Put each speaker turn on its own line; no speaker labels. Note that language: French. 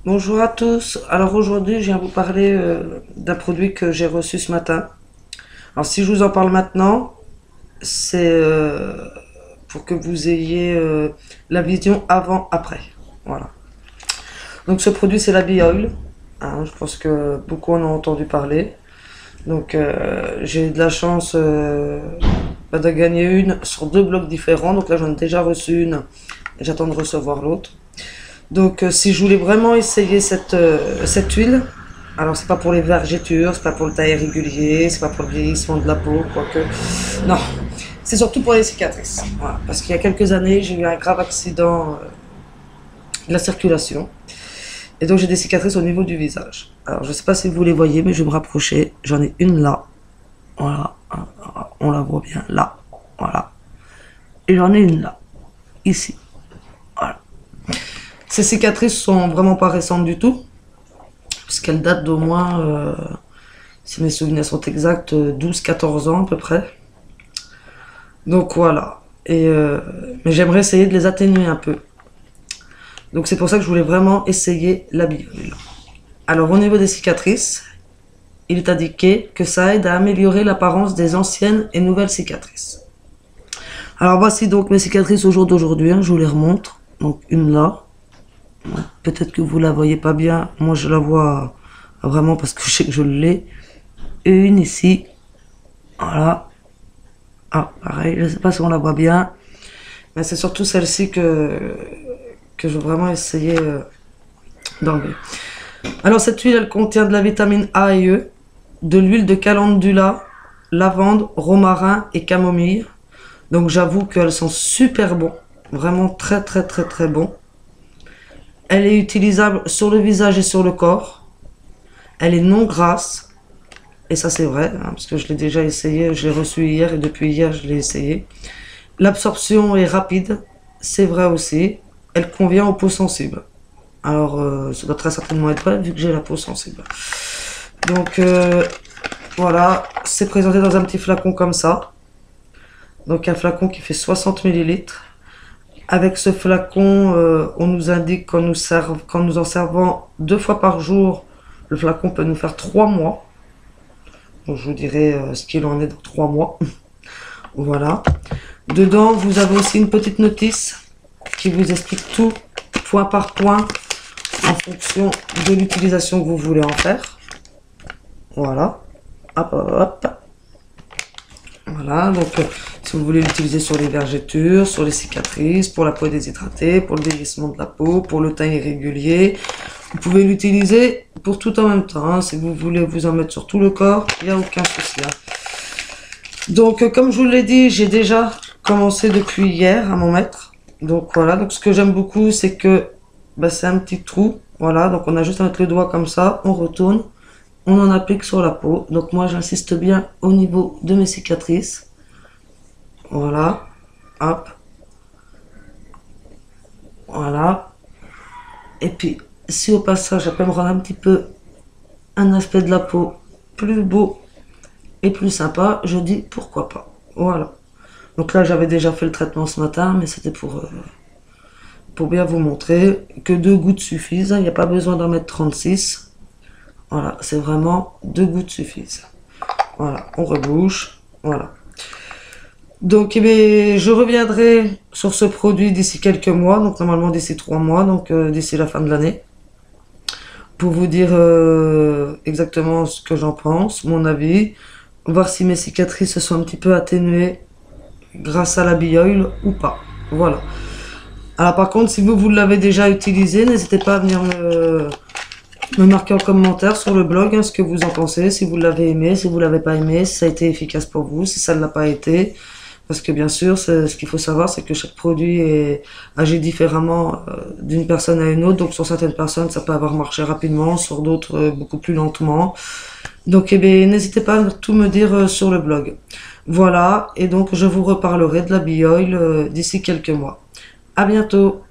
Bonjour à tous. Alors aujourd'hui, je viens vous parler d'un produit que j'ai reçu ce matin. Alors si je vous en parle maintenant, c'est pour que vous ayez la vision avant-après. Voilà. Donc ce produit, c'est la Bee Oil. Hein, je pense que beaucoup en ont entendu parler. Donc j'ai eu de la chance de gagner une sur deux blocs différents. Donc là, j'en ai déjà reçu une et j'attends de recevoir l'autre. Donc, si je voulais vraiment essayer cette huile, alors c'est pas pour les vergetures, c'est pas pour le taille régulier, c'est pas pour le vieillissement de la peau, quoique. Non, c'est surtout pour les cicatrices. Voilà. Parce qu'il y a quelques années, j'ai eu un grave accident de la circulation. Et donc, j'ai des cicatrices au niveau du visage. Alors, je sais pas si vous les voyez, mais je vais me rapprocher. J'en ai une là. Voilà. On la voit bien là. Voilà. Et j'en ai une là. Ici. Voilà. Ces cicatrices sont vraiment pas récentes du tout, puisqu'elles datent d'au moins, si mes souvenirs sont exacts, 12-14 ans à peu près. Donc voilà. Mais j'aimerais essayer de les atténuer un peu. Donc c'est pour ça que je voulais vraiment essayer la biole. Alors au niveau des cicatrices, il est indiqué que ça aide à améliorer l'apparence des anciennes et nouvelles cicatrices. Alors voici donc mes cicatrices au jour d'aujourd'hui, hein, je vous les remontre. Donc une là. Peut-être que vous la voyez pas bien. Moi, je la vois vraiment parce que je sais que je l'ai. Et une ici. Voilà. Ah, pareil. Je sais pas si on la voit bien. Mais c'est surtout celle-ci que je veux vraiment essayer d'enlever. Alors, cette huile, elle contient de la vitamine A et E, de l'huile de calendula, lavande, romarin et camomille. Donc, j'avoue qu'elles sont super bons. Vraiment très, très, très, très bons. Elle est utilisable sur le visage et sur le corps. Elle est non grasse. Et ça c'est vrai, hein, parce que je l'ai déjà essayé, je l'ai reçu hier et depuis hier je l'ai essayé. L'absorption est rapide, c'est vrai aussi. Elle convient aux peaux sensibles. Alors ça doit très certainement être vrai vu que j'ai la peau sensible. Donc voilà, c'est présenté dans un petit flacon comme ça. Donc un flacon qui fait 60 millilitres. Avec ce flacon, on nous indique qu'en nous en servant 2 fois par jour, le flacon peut nous faire 3 mois. Donc je vous dirai ce qu'il en est dans 3 mois. Voilà. Dedans, vous avez aussi une petite notice qui vous explique tout, point par point, en fonction de l'utilisation que vous voulez en faire. Voilà. Hop, hop, hop. Voilà, donc si vous voulez l'utiliser sur les vergetures, sur les cicatrices, pour la peau déshydratée, pour le vieillissement de la peau, pour le teint irrégulier, vous pouvez l'utiliser pour tout en même temps. Hein. Si vous voulez vous en mettre sur tout le corps, il n'y a aucun souci. Hein. Donc comme je vous l'ai dit, j'ai déjà commencé depuis hier à m'en mettre. Donc voilà, donc ce que j'aime beaucoup, c'est que c'est un petit trou. Voilà, donc on a juste à mettre le doigt comme ça, on retourne. On en applique sur la peau. Donc moi j'insiste bien au niveau de mes cicatrices. Voilà. Hop. Voilà. Et puis si au passage ça peut me rendre un petit peu un aspect de la peau plus beau et plus sympa, je dis pourquoi pas. Voilà. Donc là j'avais déjà fait le traitement ce matin, mais c'était pour bien vous montrer que 2 gouttes suffisent. Il n'y a pas besoin d'en mettre 36. Voilà, c'est vraiment 2 gouttes suffisent. Voilà, on rebouche. Voilà. Donc, je reviendrai sur ce produit d'ici quelques mois, donc normalement d'ici 3 mois, donc d'ici la fin de l'année, pour vous dire exactement ce que j'en pense, mon avis, voir si mes cicatrices se sont un petit peu atténuées grâce à la Bee Oil ou pas. Voilà. Alors par contre, si vous l'avez déjà utilisé, n'hésitez pas à venir me marquer en commentaire sur le blog ce que vous en pensez, si vous l'avez aimé, si vous l'avez pas aimé, si ça a été efficace pour vous, si ça ne l'a pas été. Parce que bien sûr, ce qu'il faut savoir, c'est que chaque produit agit différemment d'une personne à une autre. Donc sur certaines personnes, ça peut avoir marché rapidement, sur d'autres beaucoup plus lentement. Donc n'hésitez pas à tout me dire sur le blog. Voilà, et donc je vous reparlerai de la Bee Oil d'ici quelques mois. À bientôt!